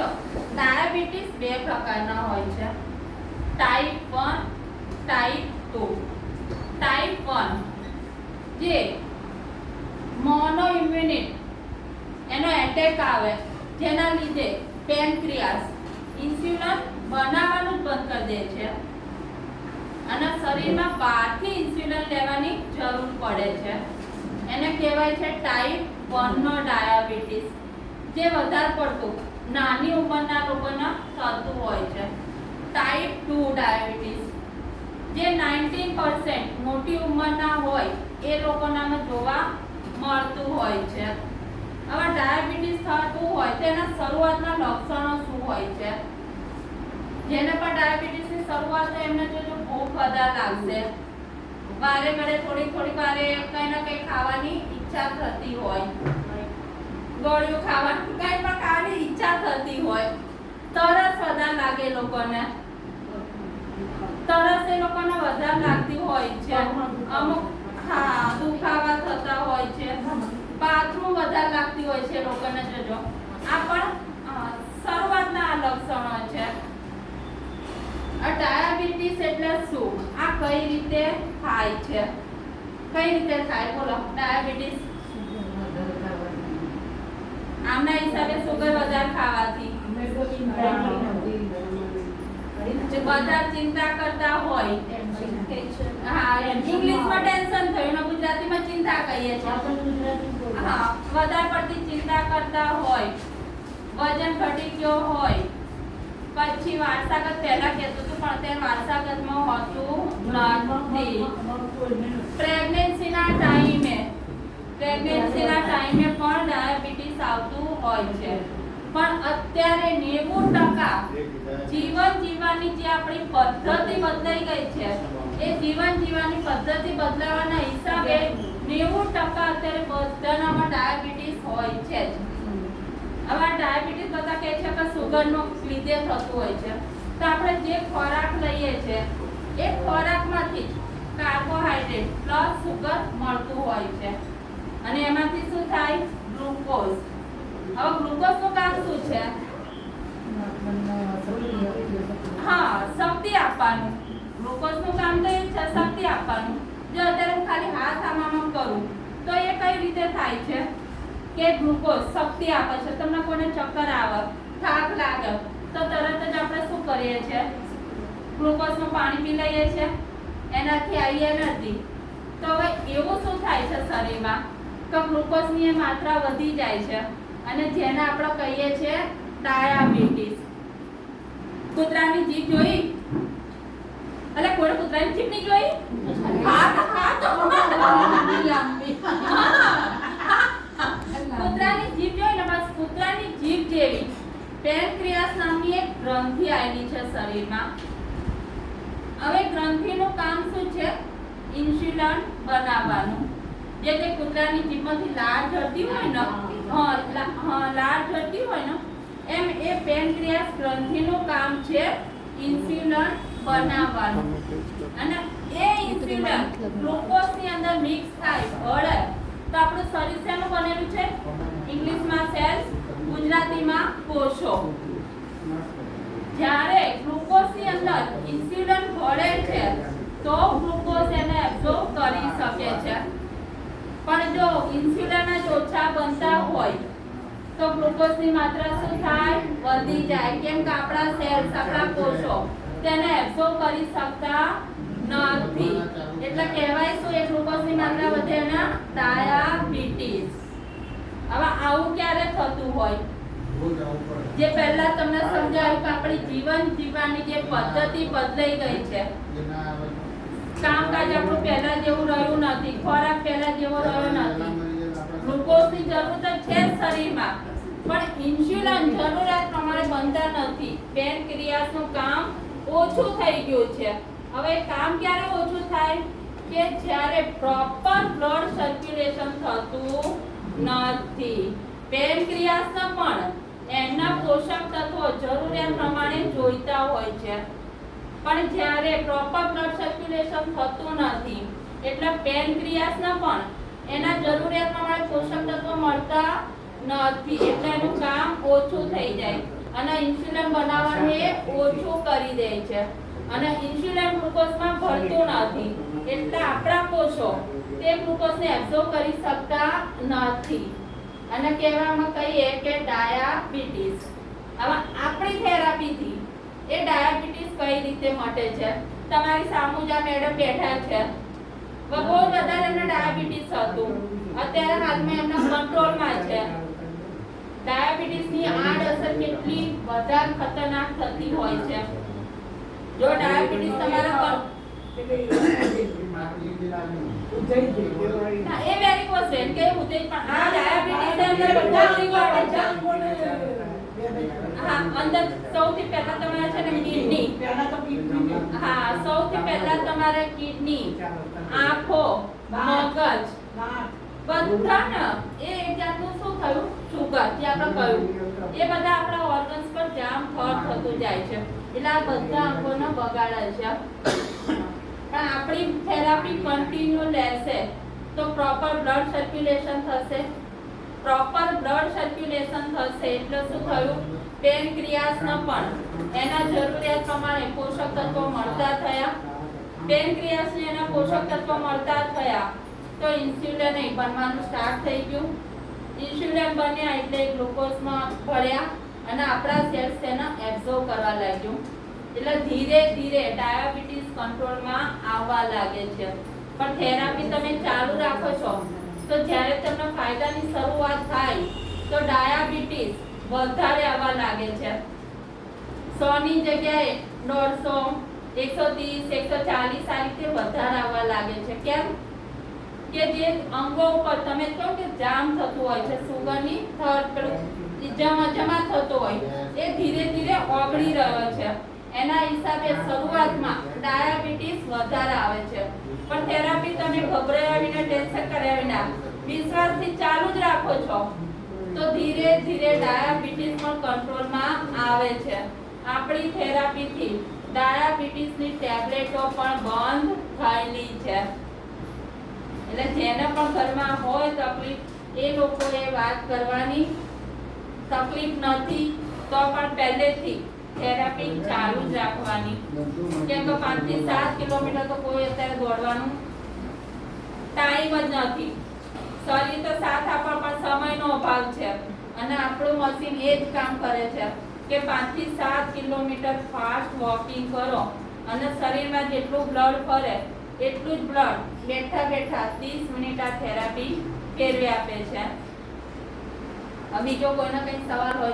જો ડાયાબિટીસ બે પ્રકારના હોય છે, ટાઈપ 1, ટાઈપ 2. ટાઈપ 1 જે મોનો ઇમ્યુનિટ એનો એટેક આવે જેના લીધે પેનક્રિયાસ ઇન્સ્યુલિન બનાવવાનું જ બંધ કરી દે છે અને શરીરમાં બહારથી ઇન્સ્યુલિન લેવાની જરૂર પડે છે. એને કહેવાય છે ટાઈપ 1 નો ડાયાબિટીસ, જે વધારે પડતું નાની ઉંમરના લોકોના થતું હોય છે. ટાઈપ 2 ડાયાબિટીસ જે 19% મોટી ઉંમરના હોય એ લોકોનામાં જોવા મળતું હોય છે. હવે ડાયાબિટીસ થતું હોય તેના શરૂઆતના લક્ષણો શું હોય છે? જેને પણ ડાયાબિટીસની શરૂઆત તો એમને જો ભૂખ વધારે લાગશે, વારે ઘડે થોડી વારે કંઈ ના કંઈ ખાવાની ઈચ્છા થતી હોય, ગોળીઓ ખાવાની કંઈ પણ ખાવાની ઈચ્છા થતી હોય, તરસ વધારે લાગે લોકોને, તરસ એ લોકોને વધારે લાગતી હોય છે, અમુક દુખાવા થતા હોય છે, બાથરૂમ વધારે લાગતી હોય છે લોકોને. જોજો આ પણ શરૂઆતના લક્ષણો છે. ડાયાબિટીસ એટલે શું? આ કઈ રીતે થાય છે? કઈ રીતે થાય બોલો? ડાયાબિટીસ આમના હિસાબે સુગર વધારે ખાવાથી, બધા ચિંતા કરતા હોય, હા ઇંગ્લિશમાં ટેન્શન થયું ને ગુજરાતીમાં ચિંતા કહીએ છીએ. હા વધારે પડતી ચિંતા કરતા હોય, વજન ઘટી ગયો હોય, પછી વારસાગત પહેલા કહેતું હતું પણ અત્યારે વારસાગતમાં હોતું નથી. પ્રેગ્નન્સીના ટાઈમે પણ ડાયાબિટીસ આવતું હોય છે. પણ અત્યારે 90% જીવન જીવવાની જે આપણી પદ્ધતિ બદલાઈ ગઈ છે, એ જીવન જીવવાની પદ્ધતિ બદલાવાના હિસાબે 90% અત્યારે બધાનામાં ડાયાબિટીસ હોય છે જ. હવે આ ડાયાબિટીસ બધા કહે છે કે સુગરનો લીધે થતું હોય છે. તો આપણે જે ખોરાક લઈએ છીએ એ ખોરાકમાંથી જ કાર્બોહાઈડ્રેટ પ્લસ સુગર મળતું હોય છે અને એમાંથી શું થાય? ગ્લુકોઝ. હવે ગ્લુકોઝનું કામ શું છે? હા શક્તિ આપવાનું. ગ્લુકોઝનું કામ તો એ છે શક્તિ આપવાનું. જો અત્યારે હું ખાલી હાથ આમ કરું તો એ કઈ રીતે થાય છે કે ગ્લુકોઝ શક્તિ આપે છે. તમને કોઈને ચક્કર આવે, થાક લાગે તો તરત જ આપણે શું કરીએ છીએ? ગ્લુકોઝનું પાણી પી લઈએ છીએ, એનાથી આવી એનર્જી. તો હવે એવું શું થાય છે શરીરમાં કે ગ્લુકોઝની માત્રા વધી જાય છે અને જેને આપણે કહીએ છીએ ડાયાબિટીસ. કૂતરાની જીભ જોઈ? એટલે કોઈ કૂતરાની જીભ નહીં જોઈ? કૂતરાની જીભ જોઈ ને બસ કૂતરાની જીભ જેવી પેનક્રિયાસ નામની એક ગ્રંથિ આવેલી છે શરીરમાં. હવે ગ્રંથિનું કામ શું છે? ઇન્સ્યુલિન બનાવવાનું. જે તે કૂતરાની જીભમાંથી લાળ ઝરતી હોય ને, લાળ ઝરતી હોય ને એમ એ પેનક્રિયાસ ગ્રંથિનું કામ છે ઇન્સ્યુલિન બનાવવાનું. અને એ ઇન્સ્યુલિન ગ્લુકોઝની અંદર મિક્સ થાય ભળે તો આપણું શરીર શેનું બનેલું છે? ઇંગ્લિશમાં સેલ્સ, ગુજરાતીમાં કોષો. જ્યારે ગ્લુકોઝની અંદર ઇન્સ્યુલિન ભળે છે તો ગ્લુકોઝ એને એબ્સોર્બ કરી શકે છે. પણ જો ઇન્સ્યુલિન જ ઓછા બનતા હોય તો ગ્લુકોઝની માત્રા શું થાય? વધી જાય. કેમ કે આપણા સેલ્સ, આપણા કોષો તેને એબ્સોર્બ કરી શકતા નથી. એટલે કહેવાય શું? એ ગ્લુકોઝની માત્રા વધે ને ડાયાબિટીસ. હવે આવું ક્યારે થતું હોય? જે પહેલા તમને સમજાવ્યું કે આપણી જીવન જીવવાની જે પદ્ધતિ બદલાઈ ગઈ છે, કામકાજ આપણું પહેલા જેવું રહ્યું નથી, ખોરાક પહેલા જેવો રહ્યો નથી. ગ્લુકોઝની જરૂર તો છે શરીરમાં પણ ઇન્સ્યુલિન જરૂરિયાત પ્રમાણે બનતા નથી. પેનક્રિયાસનું કામ ઓછું થઈ ગયું છે. હવે કામ ક્યારે ઓછું થાય? કે જ્યારે પ્રોપર બ્લડ સર્ક્યુલેશન થતું નથી. પેનક્રિયાસને પણ એના પોષક તત્વો જરૂરિયાત પ્રમાણે જોઈતા હોય છે, પણ જ્યારે પ્રોપર બ્લડ સર્ક્યુલેશન થતું નથી એટલે પેનક્રિયાસને પણ એના જરૂરિયાત પ્રમાણે પોષક તત્વો મળતા નથી, એટલે એનું કામ ઓછું થઈ જાય. અને ઇન્સ્યુલિન બનાવવાનું એ ઓછું કરી દે છે અને ઇન્સ્યુલિન ગ્લુકોઝમાં ભળતું નથી એટલે આપણા કોષો તે ગ્લુકોઝને એબ્સોર્બ કરી શકતા નથી અને કહેવામાં કહીએ કે ડાયાબિટીસ. હવે આપણી થેરાપીથી એ ડાયાબિટીસ કઈ રીતે મટે છે? તમારી સામું જ આ મેડમ બેઠા છે, બહુ વધારે એમને ડાયાબિટીસ હતું, અત્યારે હાલમાં એમના કંટ્રોલમાં છે. ડાયાબિટીસની આડઅસર કેટલી વધારે ખતરનાક થતી હોય છે. જો ડાયાબિટીસ તમારા એ વેરિકોઝ વેન કે ઉદય પણ આ ડાયાબિટીસ અંદર બધા રિવાર્ડ છે. હા, અંદર સૌથી પહેલા તમારે છે ને કિડની, હા સૌથી પહેલા તમારે કિડની, આંખો, મગજ, બધા ને એ એક જાતનું શું થયું શુગર જે આપણે કહ્યું એ બધા આપણા ઓર્ગન્સ પર જામ થતું જાય છે એટલે આ બધા અંગોને બગાડે છે. પણ આપણી થેરાપી કન્ટિન્યુ લેશે તો પ્રોપર બ્લડ સર્ક્યુલેશન થશે. પ્રોપર બ્લડ સર્ક્યુલેશન થશે એટલે શું થયું પેનક્રિયાસને પણ એના જરૂરિયાત પ્રમાણે પોષક તત્વો મળતા થયા. પેનક્રિયાસને એના પોષક તત્વો મળતા થયા તો ઇન્સ્યુલિન બનવાનું સ્ટાર્ટ થઈ ગયું. ઇન્સ્યુલિન બન્યા એટલે ગ્લુકોઝમાં ભળ્યા અને આપણા સેલ્સ તેને એબ્સોર્બ કરવા લાગ્યું એટલે ધીરે ધીરે ડાયાબિટીસ કંટ્રોલમાં આવવા લાગે છે. પણ થેરાપી તમે ચાલુ રાખો છો તો જ્યારે તમને ફાયદાની શરૂઆત થાય તો ડાયાબિટીસ વધારે આવવા લાગે છે. 100 ની જગ્યાએ 150, 130, 140 આ રીતે વધારે આવવા લાગે છે. કેમ કે જે અંગો ઉપર તમે કહો કે જામ થતું હોય છે, સુગરની જમા થતો હોય એ ધીરે ધીરે ઓગળી રહ્યો છે. એના હિસાબે શરૂઆતમાં ડાયાબિટીસ વધારે આવે છે. પણ થેરાપી તમે ગભરાયા વિના, ટેન્શન કર્યા વિના વિશ્વાસથી ચાલુ જ રાખો છો તો ધીરે ધીરે ડાયાબિટીસ પણ કંટ્રોલમાં આવે છે. આપણી થેરાપીથી ડાયાબિટીસની ટેબ્લેટો પણ બંધ થયેલી છે. એટલે જેને પણ ઘરમાં હોય તકલીફ એ લોકોએ વાત કરવાની. તકલીફ નથી તો પણ પહેલેથી થેરાપી ચાલુ જ રાખવાની. કેમ કે 5 થી 7 કિલોમીટર તો કોઈ અત્યારે દોડવાનું ટાઈમ જ નથી. શરીર તો સાથ આપવા પણ સમયનો અભાવ છે અને આપણું મશીન એ જ કામ કરે છે કે 5 થી 7 કિલોમીટર ફાસ્ટ વોકિંગ કરો અને શરીરમાં જેટલું બ્લડ ફરે એટલું જ બ્લડ બેઠા બેઠા 30 મિનિટ આ થેરાપી ફેરવી આપે છે. બીજો કોઈનો કંઈ સવાલ હોય